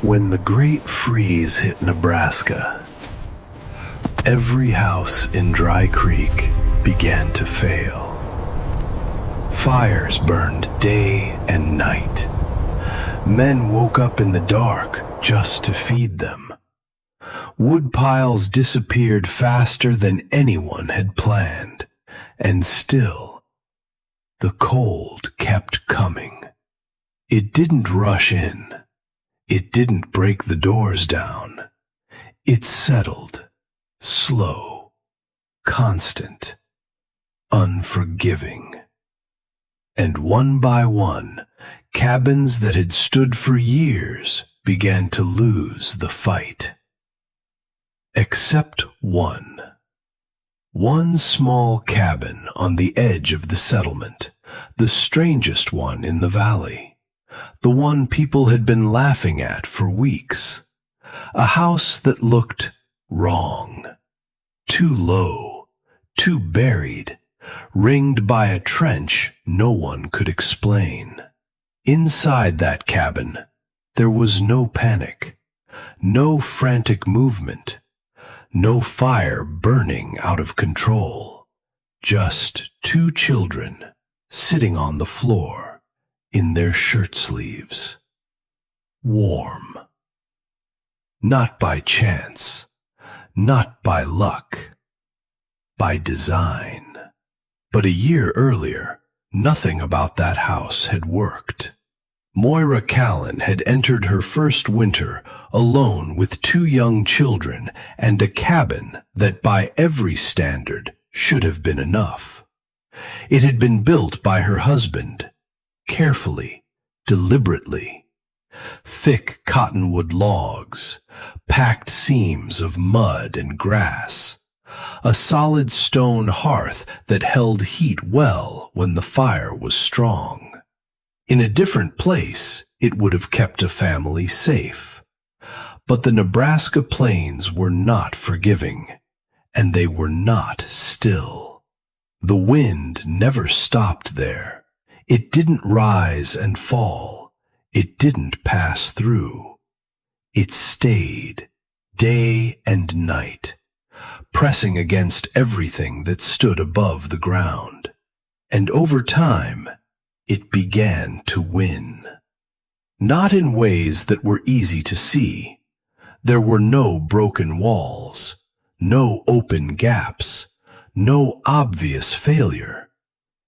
When the Great Freeze hit Nebraska, every house in Dry Creek began to fail. Fires burned day and night. Men woke up in the dark just to feed them. Wood piles disappeared faster than anyone had planned, and still, the cold kept coming. It didn't rush in. It didn't break the doors down. It settled, slow, constant, unforgiving. And one by one, cabins that had stood for years began to lose the fight. Except one. One small cabin on the edge of the settlement, the strangest one in the valley. The one people had been laughing at for weeks. A house that looked wrong. Too low, too buried, ringed by a trench no one could explain. Inside that cabin, there was no panic, no frantic movement, no fire burning out of control. Just two children sitting on the floor in their shirt sleeves. Warm. Not by chance, not by luck, by design. But a year earlier, nothing about that house had worked. Moira Callan had entered her first winter alone with two young children and a cabin that by every standard should have been enough. It had been built by her husband, carefully, deliberately. Thick cottonwood logs, packed seams of mud and grass, a solid stone hearth that held heat well when the fire was strong. In a different place, it would have kept a family safe. But the Nebraska plains were not forgiving, and they were not still. The wind never stopped there. It didn't rise and fall. It didn't pass through. It stayed, day and night, pressing against everything that stood above the ground. And over time, it began to win. Not in ways that were easy to see. There were no broken walls, no open gaps, no obvious failure,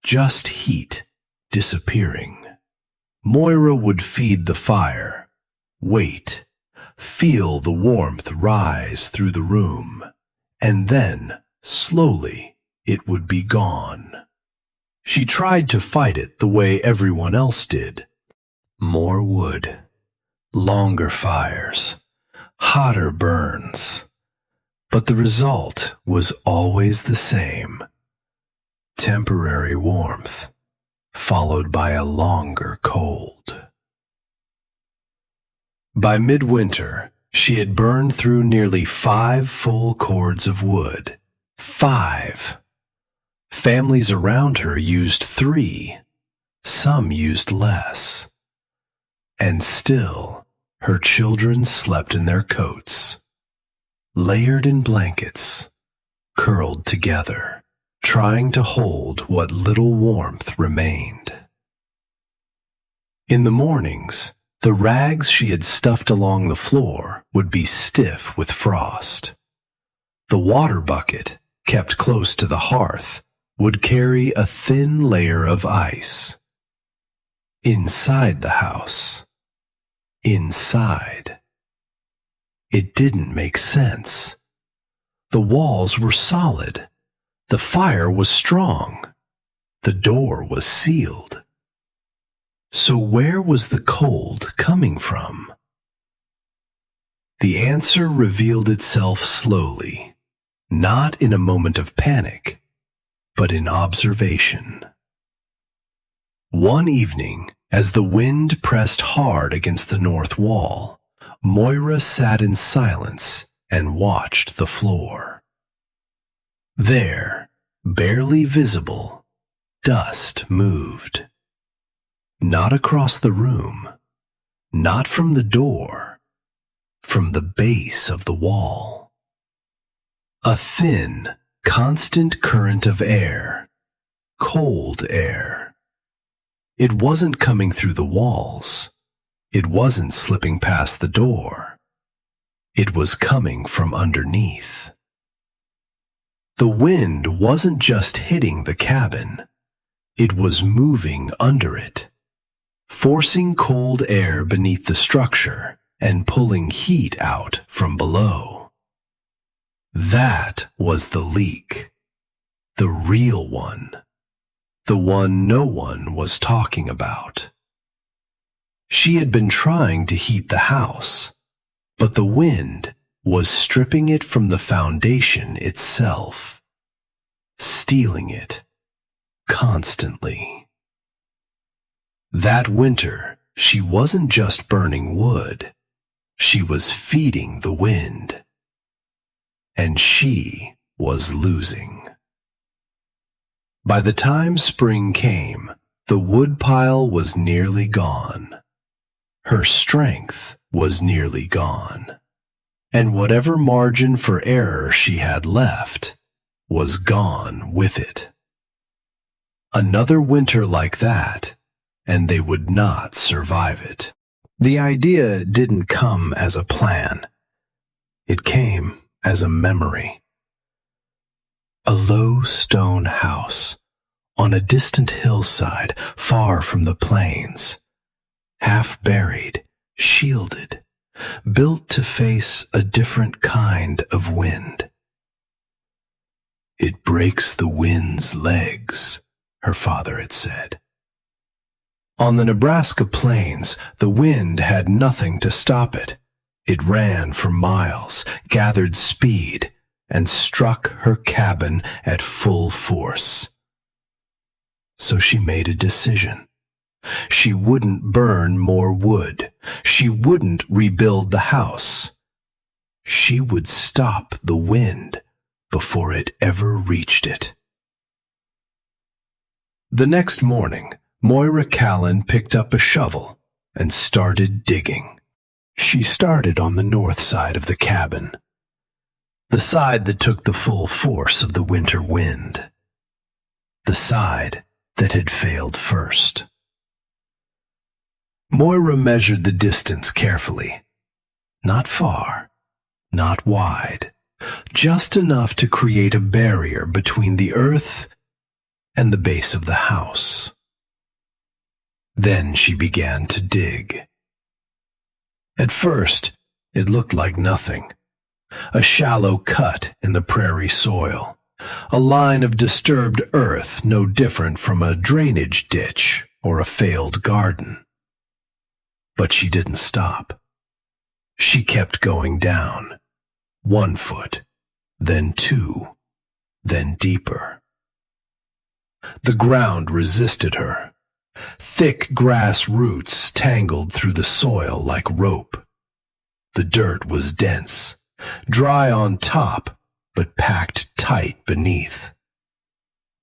just heat disappearing. Moira would feed the fire, wait, feel the warmth rise through the room, and then, slowly, it would be gone. She tried to fight it the way everyone else did. More wood, longer fires, hotter burns. But the result was always the same. Temporary warmth, followed by a longer cold. By midwinter, she had burned through nearly 5 full cords of wood. 5. Families around her used 3. Some used less. And still, her children slept in their coats, layered in blankets, curled together, trying to hold what little warmth remained. In the mornings, the rags she had stuffed along the floor would be stiff with frost. The water bucket, kept close to the hearth, would carry a thin layer of ice. Inside the house, inside, it didn't make sense. The walls were solid. The fire was strong. The door was sealed. So where was the cold coming from? The answer revealed itself slowly, not in a moment of panic, but in observation. One evening, as the wind pressed hard against the north wall, Moira sat in silence and watched the floor. There, barely visible, dust moved. Not across the room, not from the door, from the base of the wall. A thin, constant current of air, cold air. It wasn't coming through the walls. It wasn't slipping past the door. It was coming from underneath. The wind wasn't just hitting the cabin. It was moving under it, forcing cold air beneath the structure and pulling heat out from below. That was the leak, the real one, the one no one was talking about. She had been trying to heat the house, but the wind was stripping it from the foundation itself, stealing it constantly. That winter, she wasn't just burning wood. She was feeding the wind. And she was losing. By the time spring came, the woodpile was nearly gone. Her strength was nearly gone. And whatever margin for error she had left was gone with it. Another winter like that, and they would not survive it. The idea didn't come as a plan. It came as a memory. A low stone house on a distant hillside far from the plains, half buried, shielded, built to face a different kind of wind. "It breaks the wind's legs," her father had said. On the Nebraska plains, the wind had nothing to stop it. It ran for miles, gathered speed, and struck her cabin at full force. So she made a decision. She wouldn't burn more wood. She wouldn't rebuild the house. She would stop the wind before it ever reached it. The next morning, Moira Callan picked up a shovel and started digging. She started on the north side of the cabin, the side that took the full force of the winter wind, the side that had failed first. Moira measured the distance carefully. Not far, not wide, just enough to create a barrier between the earth and the base of the house. Then she began to dig. At first, it looked like nothing. A shallow cut in the prairie soil, a line of disturbed earth no different from a drainage ditch or a failed garden. But she didn't stop. She kept going down, 1 foot, then 2, then deeper. The ground resisted her. Thick grass roots tangled through the soil like rope. The dirt was dense, dry on top, but packed tight beneath.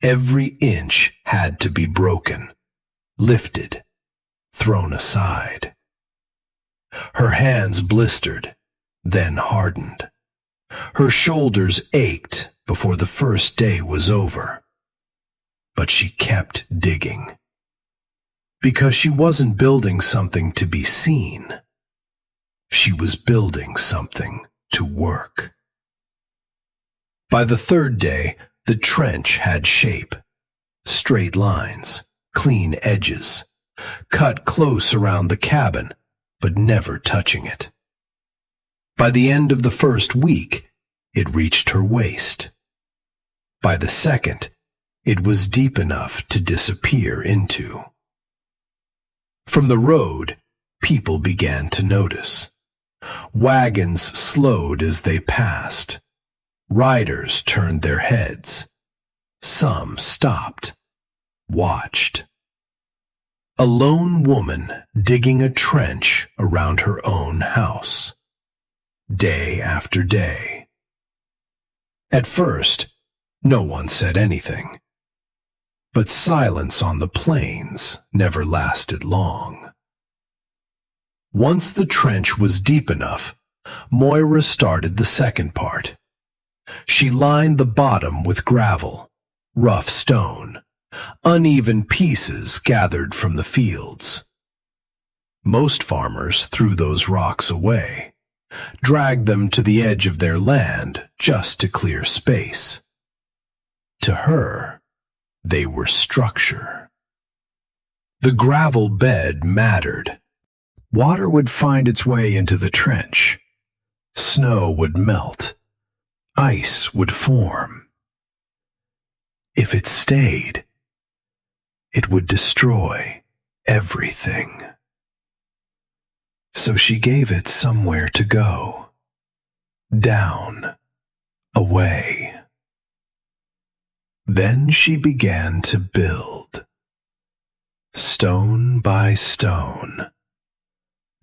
Every inch had to be broken, lifted, thrown aside. Her hands blistered, then hardened. Her shoulders ached before the first day was over. But she kept digging. Because she wasn't building something to be seen. She was building something to work. By the third day, the trench had shape. Straight lines, clean edges, cut close around the cabin, but never touching it. By the end of the first week, it reached her waist. By the second, it was deep enough to disappear into. From the road, people began to notice. Wagons slowed as they passed. Riders turned their heads. Some stopped, watched. A lone woman digging a trench around her own house, day after day. At first, no one said anything. But silence on the plains never lasted long. Once the trench was deep enough, Moira started the second part. She lined the bottom with gravel, rough stone, uneven pieces gathered from the fields. Most farmers threw those rocks away, dragged them to the edge of their land just to clear space. To her, they were structure. The gravel bed mattered. Water would find its way into the trench. Snow would melt. Ice would form. If it stayed, it would destroy everything. So she gave it somewhere to go. Down. Away. Then she began to build. Stone by stone.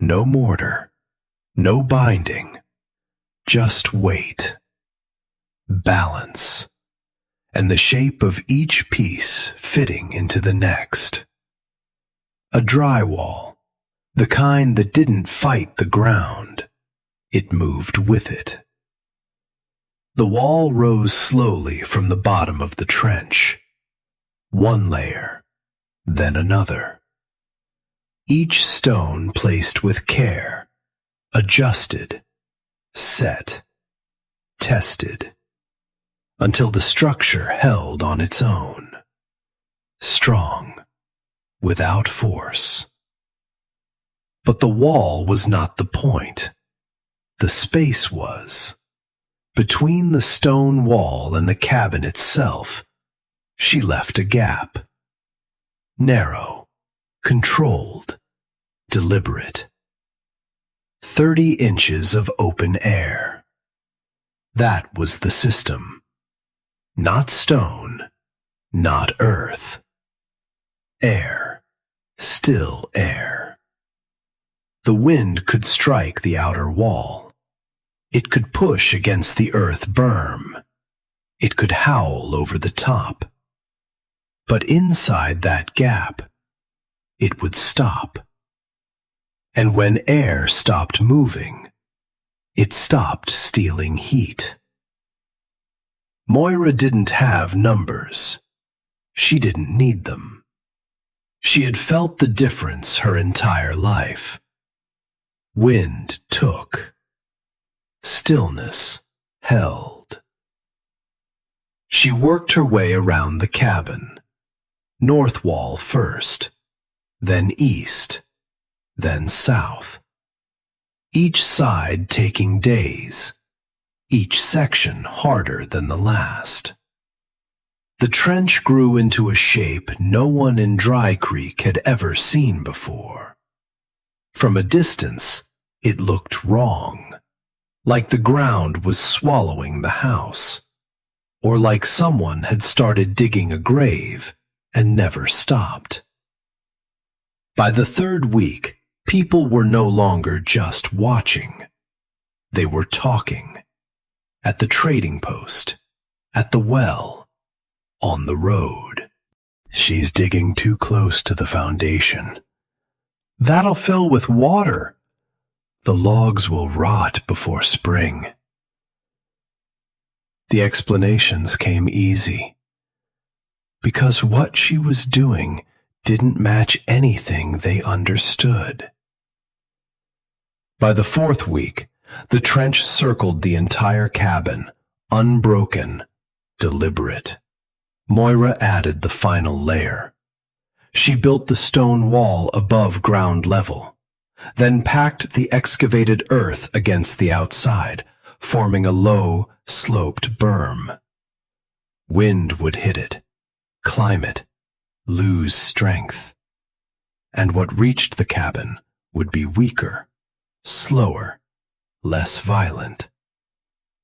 No mortar, no binding, just weight, balance, and the shape of each piece fitting into the next. A drywall, the kind that didn't fight the ground, it moved with it. The wall rose slowly from the bottom of the trench. One layer, then another. Each stone placed with care, adjusted, set, tested, until the structure held on its own, strong, without force. But the wall was not the point. The space was. Between the stone wall and the cabin itself, she left a gap. Narrow, controlled, deliberate. 30 inches of open air. That was the system. Not stone, not earth. Air, still air. The wind could strike the outer wall. It could push against the earth berm. It could howl over the top. But inside that gap, it would stop. And when air stopped moving, it stopped stealing heat. Moira didn't have numbers. She didn't need them. She had felt the difference her entire life. Wind took. Stillness held. She worked her way around the cabin. North wall first, then east, then south. Each side taking days, each section harder than the last. The trench grew into a shape no one in Dry Creek had ever seen before. From a distance, it looked wrong, like the ground was swallowing the house, or like someone had started digging a grave and never stopped. By the third week, people were no longer just watching. They were talking. At the trading post, at the well, on the road. She's digging too close to the foundation. That'll fill with water. The logs will rot before spring. The explanations came easy, because what she was doing didn't match anything they understood. By the fourth week, the trench circled the entire cabin, unbroken, deliberate. Moira added the final layer. She built the stone wall above ground level, then packed the excavated earth against the outside, forming a low, sloped berm. Wind would hit it, climb it, lose strength. And what reached the cabin would be weaker, slower, less violent.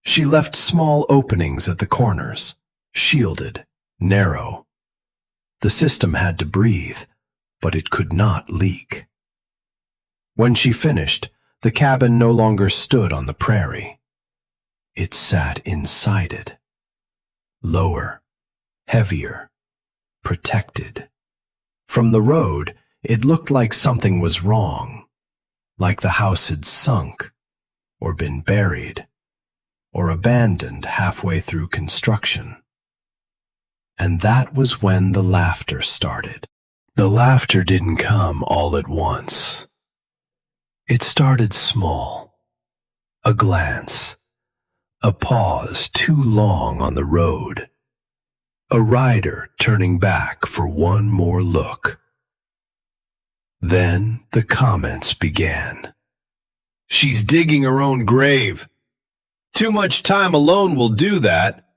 She left small openings at the corners, shielded, narrow. The system had to breathe, but it could not leak. When she finished, the cabin no longer stood on the prairie. It sat inside it. Lower, heavier, protected. From the road, it looked like something was wrong, like the house had sunk, or been buried, or abandoned halfway through construction. And that was when the laughter started. The laughter didn't come all at once. It started small. A glance, a pause too long on the road, a rider turning back for one more look. Then the comments began. "She's digging her own grave. Too much time alone will do that.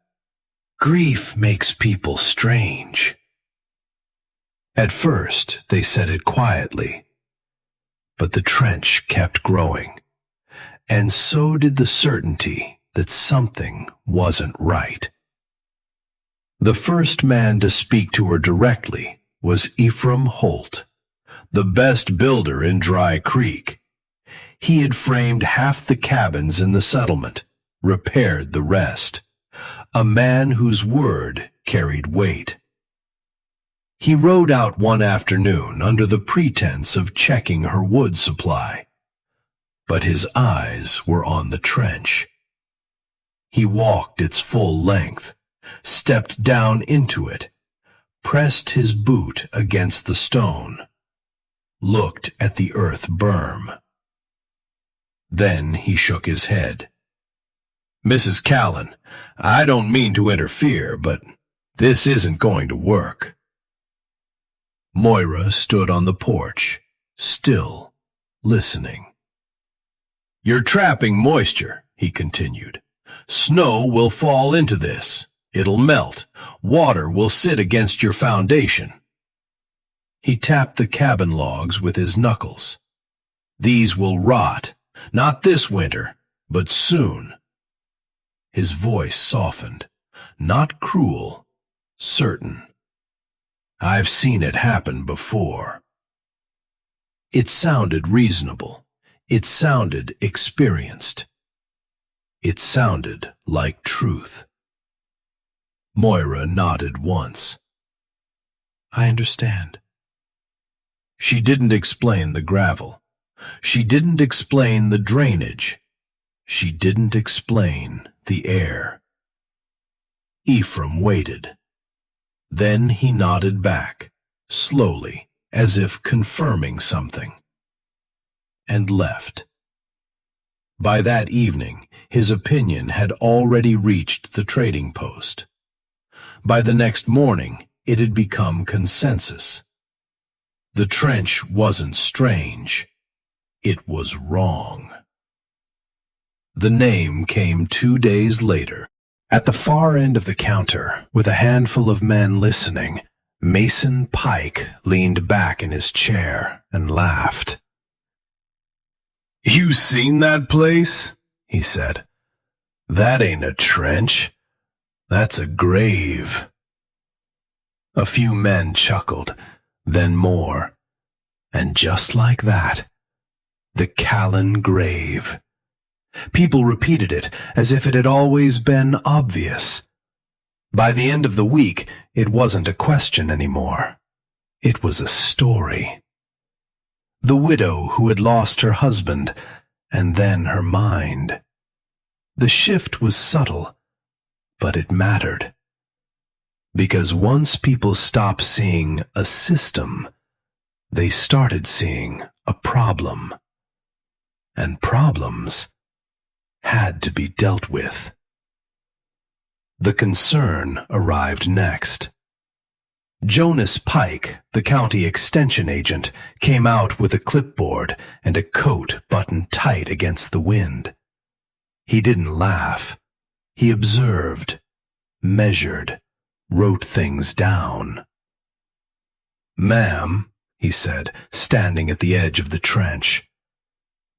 Grief makes people strange." At first, they said it quietly, but the trench kept growing, and so did the certainty that something wasn't right. The first man to speak to her directly was Ephraim Holt, the best builder in Dry Creek. He had framed half the cabins in the settlement, repaired the rest. A man whose word carried weight. He rode out one afternoon under the pretense of checking her wood supply, but his eyes were on the trench. He walked its full length, stepped down into it, pressed his boot against the stone, looked at the earth berm. Then he shook his head. "Mrs. Callan, I don't mean to interfere, but this isn't going to work." Moira stood on the porch, still, listening. "You're trapping moisture," he continued. "Snow will fall into this. It'll melt. Water will sit against your foundation." He tapped the cabin logs with his knuckles. "These will rot, not this winter, but soon." His voice softened, not cruel, certain. "I've seen it happen before." It sounded reasonable. It sounded experienced. It sounded like truth. Moira nodded once. "I understand." She didn't explain the gravel. She didn't explain the drainage. She didn't explain the air. Ephraim waited. Then he nodded back, slowly, as if confirming something, and left. By that evening, his opinion had already reached the trading post. By the next morning, it had become consensus. The trench wasn't strange. It was wrong. The name came 2 days later. At the far end of the counter, with a handful of men listening, Mason Pike leaned back in his chair and laughed. "You seen that place?" he said. "That ain't a trench. That's a grave." A few men chuckled, then more, and just like that, the Callan grave. People repeated it as if it had always been obvious. By the end of the week, it wasn't a question anymore. It was a story. The widow who had lost her husband, and then her mind. The shift was subtle, but it mattered. Because once people stopped seeing a system, they started seeing a problem. And problems had to be dealt with. The concern arrived next. Jonas Pike, the county extension agent, came out with a clipboard and a coat buttoned tight against the wind. He didn't laugh. He observed, measured, wrote things down. "Ma'am," he said, standing at the edge of the trench,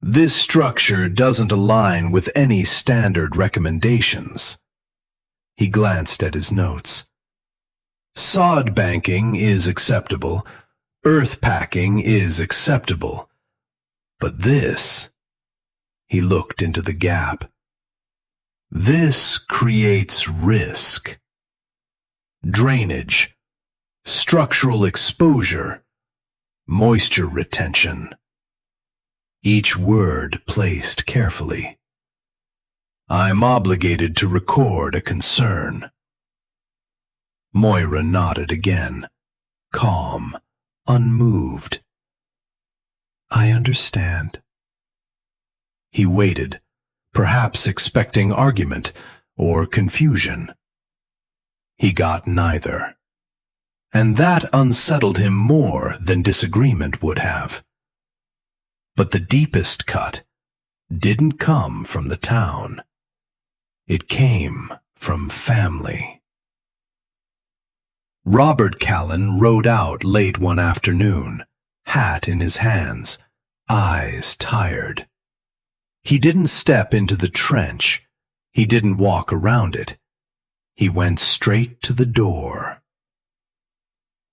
"this structure doesn't align with any standard recommendations." He glanced at his notes. "Sod banking is acceptable. Earth packing is acceptable. But this," he looked into the gap, "this creates risk. Drainage, structural exposure, moisture retention." Each word placed carefully. I'm obligated to record a concern." Moira nodded again, calm, unmoved. "I understand." He waited, perhaps expecting argument or confusion. He got neither, and that unsettled him more than disagreement would have. But the deepest cut didn't come from the town. It came from family. Robert Callan rode out late one afternoon, hat in his hands, eyes tired. He didn't step into the trench. He didn't walk around it. He went straight to the door.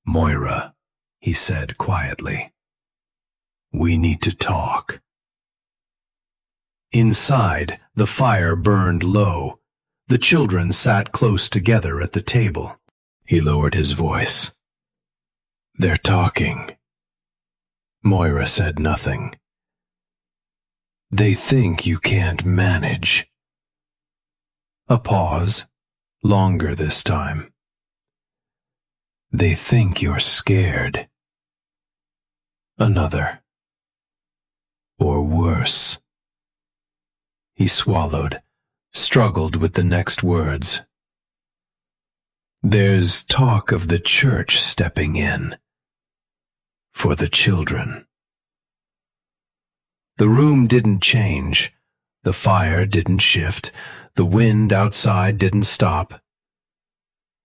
"Moira," he said quietly, "we need to talk." Inside, the fire burned low. The children sat close together at the table. He lowered his voice. "They're talking." Moira said nothing. "They think you can't manage." A pause, longer this time. "They think you're scared." Another. "Or worse." He swallowed, struggled with the next words. "There's talk of the church stepping in. For the children." The room didn't change. The fire didn't shift. The wind outside didn't stop.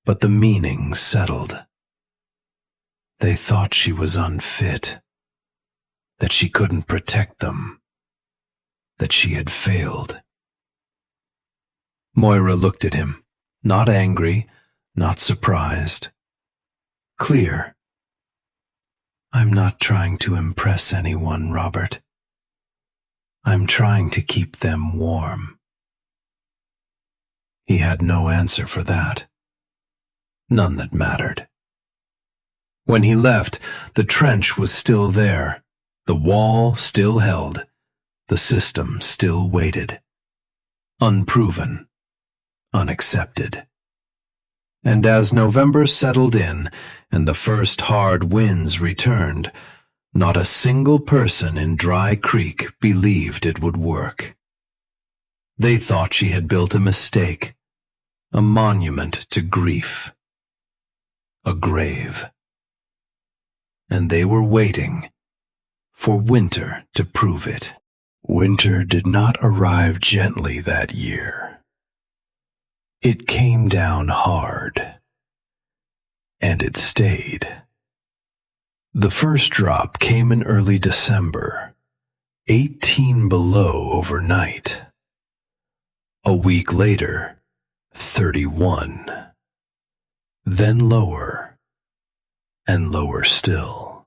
But the meaning settled. They thought she was unfit, that she couldn't protect them, that she had failed. Moira looked at him, not angry, not surprised. Clear. "I'm not trying to impress anyone, Robert. I'm trying to keep them warm." He had no answer for that. None that mattered. When he left, the trench was still there. The wall still held. The system still waited. Unproven. Unaccepted. And as November settled in and the first hard winds returned, not a single person in Dry Creek believed it would work. They thought she had built a mistake, a monument to grief, a grave. And they were waiting for winter to prove it. Winter did not arrive gently that year. It came down hard, and it stayed. The first drop came in early December, 18 below overnight. A week later, 31. Then lower, and lower still.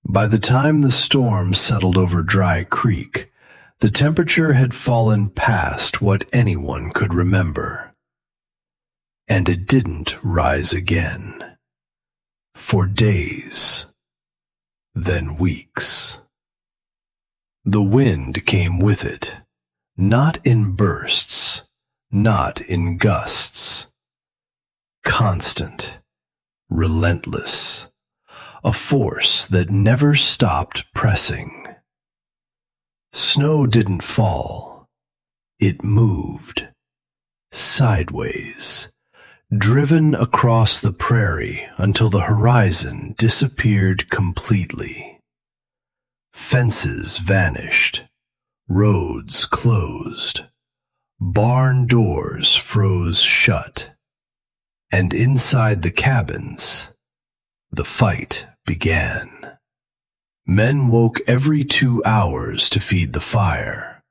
By the time the storm settled over Dry Creek, the temperature had fallen past what anyone could remember. And it didn't rise again. For days, then weeks. The wind came with it, not in bursts, not in gusts. Constant, relentless, a force that never stopped pressing. Snow didn't fall. It moved, sideways, driven across the prairie until the horizon disappeared completely. Fences vanished, roads closed, barn doors froze shut, and inside the cabins, the fight began. Men woke every 2 hours to feed the fire.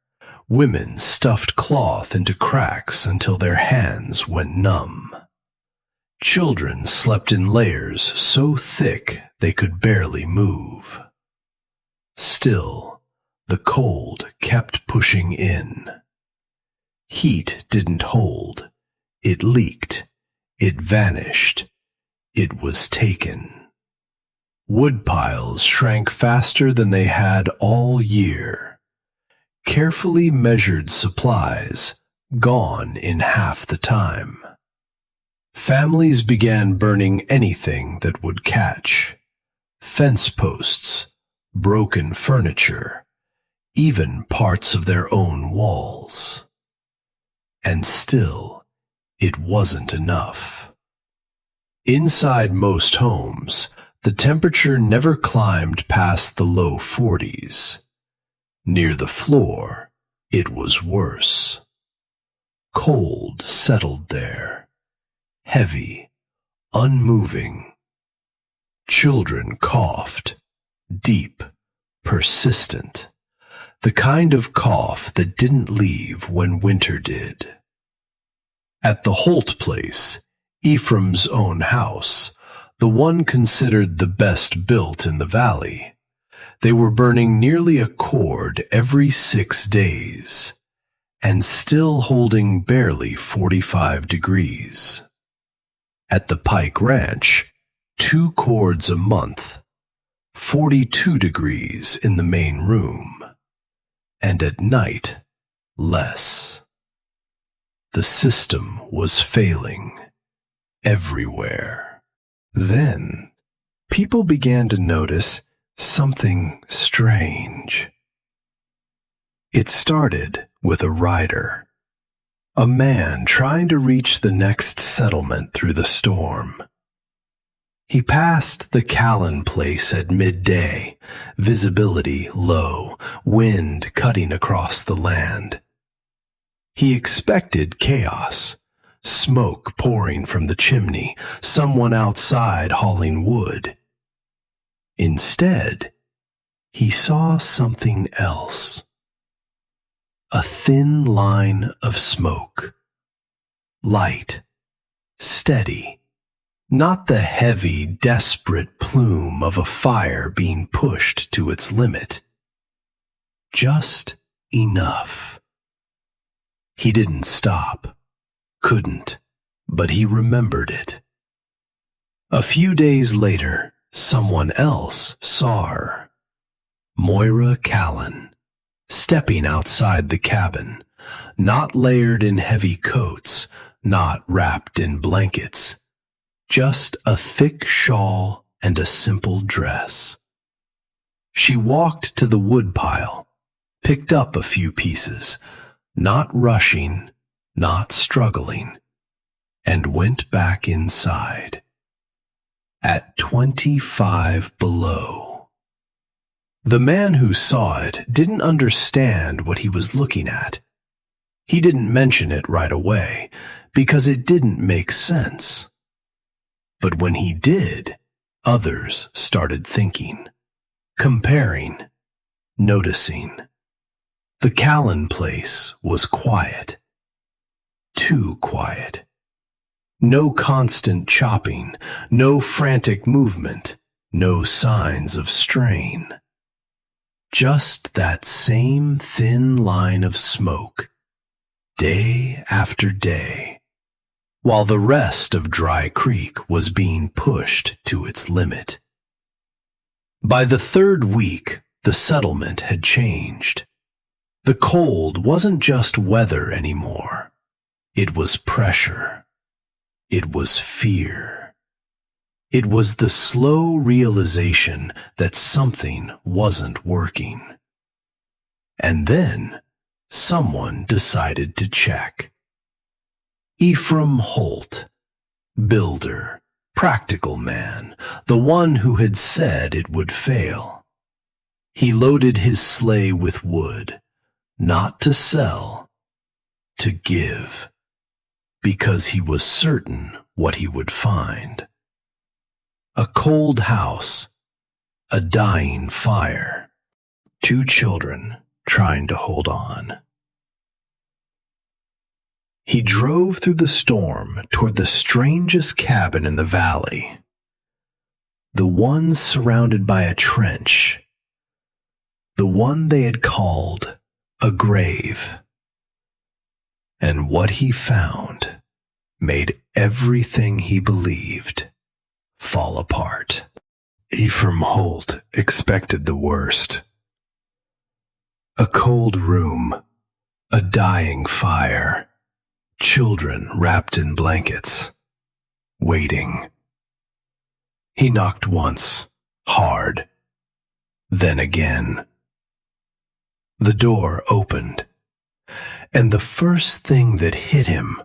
Women stuffed cloth into cracks until their hands went numb. Children slept in layers so thick they could barely move. Still, the cold kept pushing in. Heat didn't hold. It leaked. It vanished. It was taken. Wood piles shrank faster than they had all year. carefully measured supplies gone in half the time. Families began burning anything that would catch: fence posts, broken furniture, even parts of their own walls. And still, it wasn't enough. Inside most homes, the temperature never climbed past the low 40s. Near the floor, it was worse. Cold settled there, heavy, unmoving. Children coughed, deep, persistent, the kind of cough that didn't leave when winter did. At the Holt place, Ephraim's own house, the one considered the best built in the valley, they were burning nearly a cord every 6 days, and still holding barely 45 degrees. At the Pike Ranch, 2 cords a month, 42 degrees in the main room, and at night, less. The system was failing everywhere. Then, people began to notice something strange. It started with a rider, a man trying to reach the next settlement through the storm. He passed the Callan place at midday, visibility low, wind cutting across the land. He expected chaos, smoke pouring from the chimney, someone outside hauling wood. Instead, he saw something else. A thin line of smoke. Light, steady, not the heavy, desperate plume of a fire being pushed to its limit. Just enough. He didn't stop, couldn't, but he remembered it. A few days later, someone else saw her. Moira Callan, stepping outside the cabin, not layered in heavy coats, not wrapped in blankets, just a thick shawl and a simple dress. She walked to the woodpile, picked up a few pieces, not rushing, not struggling, and went back inside. At 25 below. The man who saw it didn't understand what he was looking at. He didn't mention it right away, because it didn't make sense. But when he did, others started thinking, comparing, noticing. The Callan place was quiet. Too quiet. No constant chopping, no frantic movement, no signs of strain. Just that same thin line of smoke, day after day, while the rest of Dry Creek was being pushed to its limit. By the 3rd week, the settlement had changed. The cold wasn't just weather anymore. It was pressure. It was fear. It was the slow realization that something wasn't working. And then, someone decided to check. Ephraim Holt, builder, practical man, the one who had said it would fail. He loaded his sleigh with wood, not to sell, to give, because he was certain what he would find. A cold house, a dying fire, 2 children trying to hold on. He drove through the storm toward the strangest cabin in the valley, the one surrounded by a trench, the one they had called a grave. And what he found made everything he believed fall apart. Ephraim Holt expected the worst. A cold room, a dying fire, children wrapped in blankets, waiting. He knocked once, hard, then again. The door opened, and the first thing that hit him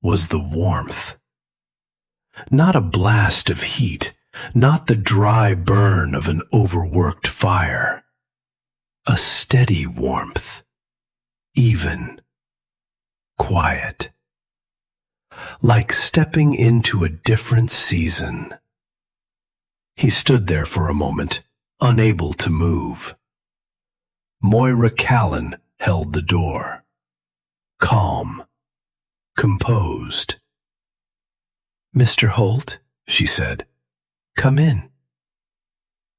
was the warmth. Not a blast of heat, not the dry burn of an overworked fire. A steady warmth, even, quiet, like stepping into a different season. He stood there for a moment, unable to move. Moira Callan held the door, calm, composed. "Mr. Holt," she said, "come in."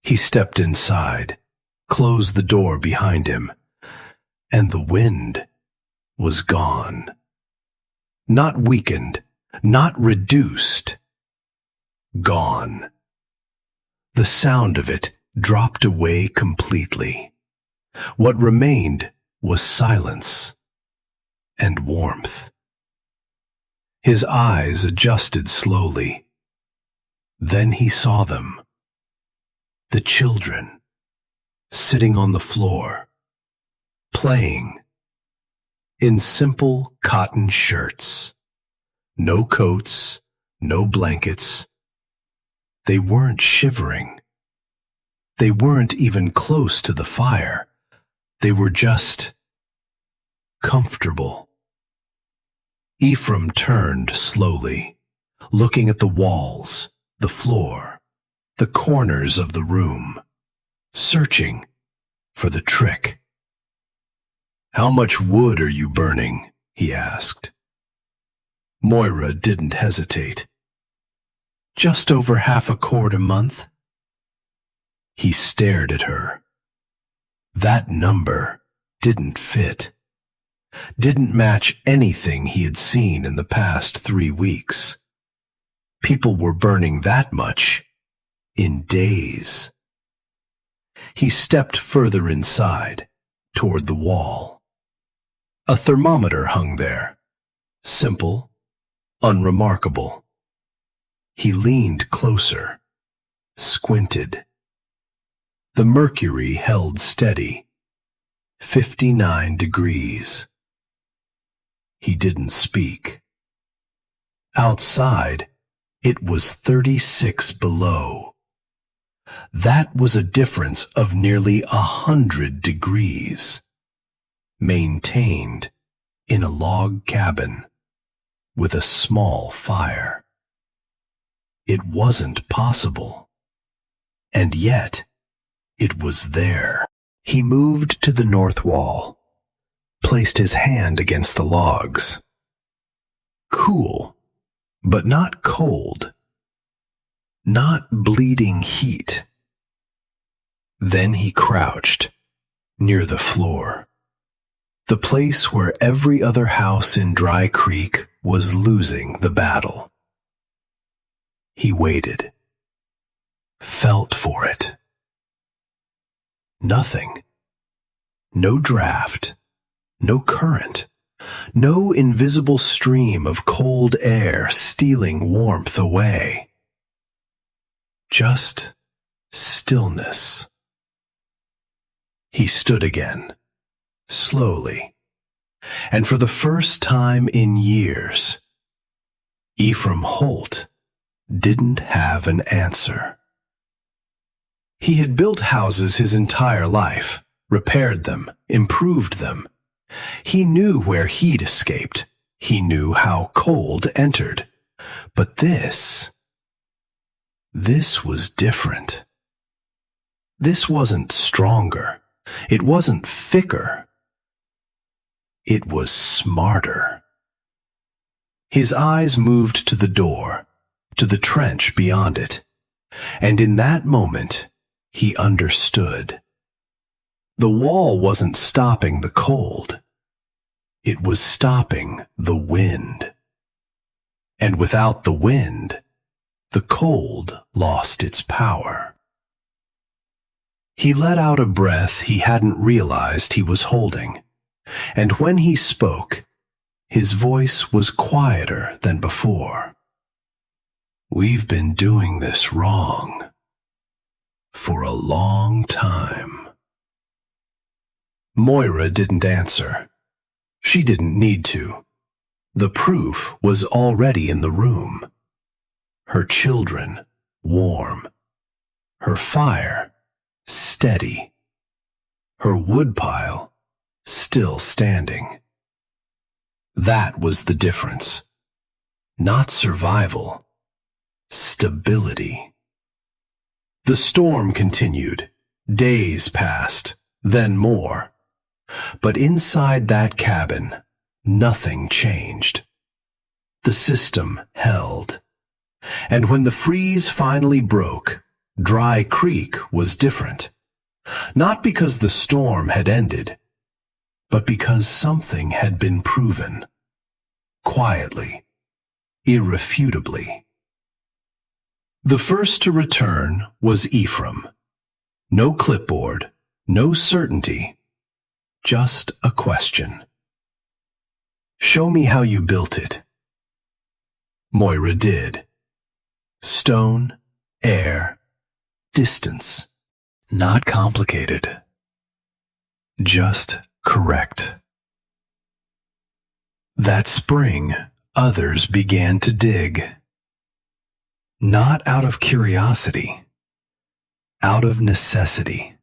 He stepped inside, closed the door behind him, and the wind was gone. Not weakened, not reduced. Gone. The sound of it dropped away completely. What remained was silence and warmth. His eyes adjusted slowly. Then he saw them. The children, sitting on the floor, playing, in simple cotton shirts. No coats, no blankets. They weren't shivering. They weren't even close to the fire. They were just comfortable. Ephraim turned slowly, looking at the walls, the floor, the corners of the room, searching for the trick. "How much wood are you burning?" he asked. Moira didn't hesitate. "Just over half a cord a month." He stared at her. That number didn't fit. Didn't match anything he had seen in the past 3 weeks. People were burning that much in days. He stepped further inside, toward the wall. A thermometer hung there, simple, unremarkable. He leaned closer, squinted. The mercury held steady, 59 degrees. He didn't speak. Outside, it was 36 below. That was a difference of nearly 100 degrees, maintained in a log cabin with a small fire. It wasn't possible, and yet it was there. He moved to the north wall, placed his hand against the logs. Cool, but not cold. Not bleeding heat. Then he crouched, near the floor, the place where every other house in Dry Creek was losing the battle. He waited, felt for it. Nothing. No draft, no current, no invisible stream of cold air stealing warmth away. Just stillness. He stood again, slowly, and for the first time in years, Ephraim Holt didn't have an answer. He had built houses his entire life, repaired them, improved them. He knew where heat escaped. He knew how cold entered. But this was different. This wasn't stronger. It wasn't thicker. It was smarter. His eyes moved to the door, to the trench beyond it, and in that moment, he understood. The wall wasn't stopping the cold. It was stopping the wind. And without the wind, the cold lost its power. He let out a breath he hadn't realized he was holding, and when he spoke, his voice was quieter than before. We've been doing this wrong for a long time. Moira didn't answer. She didn't need to. The proof was already in the room. Her children, warm. Her fire, steady. Her woodpile, still standing. That was the difference. Not survival, stability. The storm continued. Days passed, then more. But inside that cabin, nothing changed. The system held. And when the freeze finally broke, Dry Creek was different. Not because the storm had ended, but because something had been proven. Quietly, irrefutably. The first to return was Ephraim. No clipboard, no certainty, just a question. Show me how you built it. Moira did. Stone, air, distance. Not complicated. Just correct. That spring, others began to dig. Not out of curiosity, out of necessity.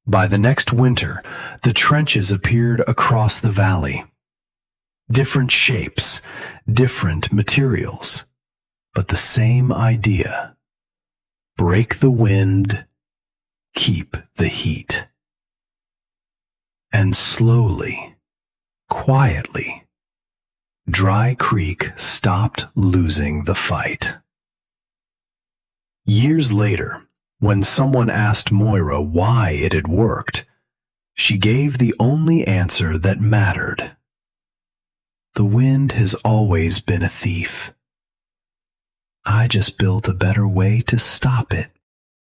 By the next winter, the trenches appeared across the valley. Different shapes, different materials, but the same idea. Break the wind, keep the heat. And slowly, quietly, Dry Creek stopped losing the fight. Years later, when someone asked Moira why it had worked, she gave the only answer that mattered. The wind has always been a thief. I just built a better way to stop it.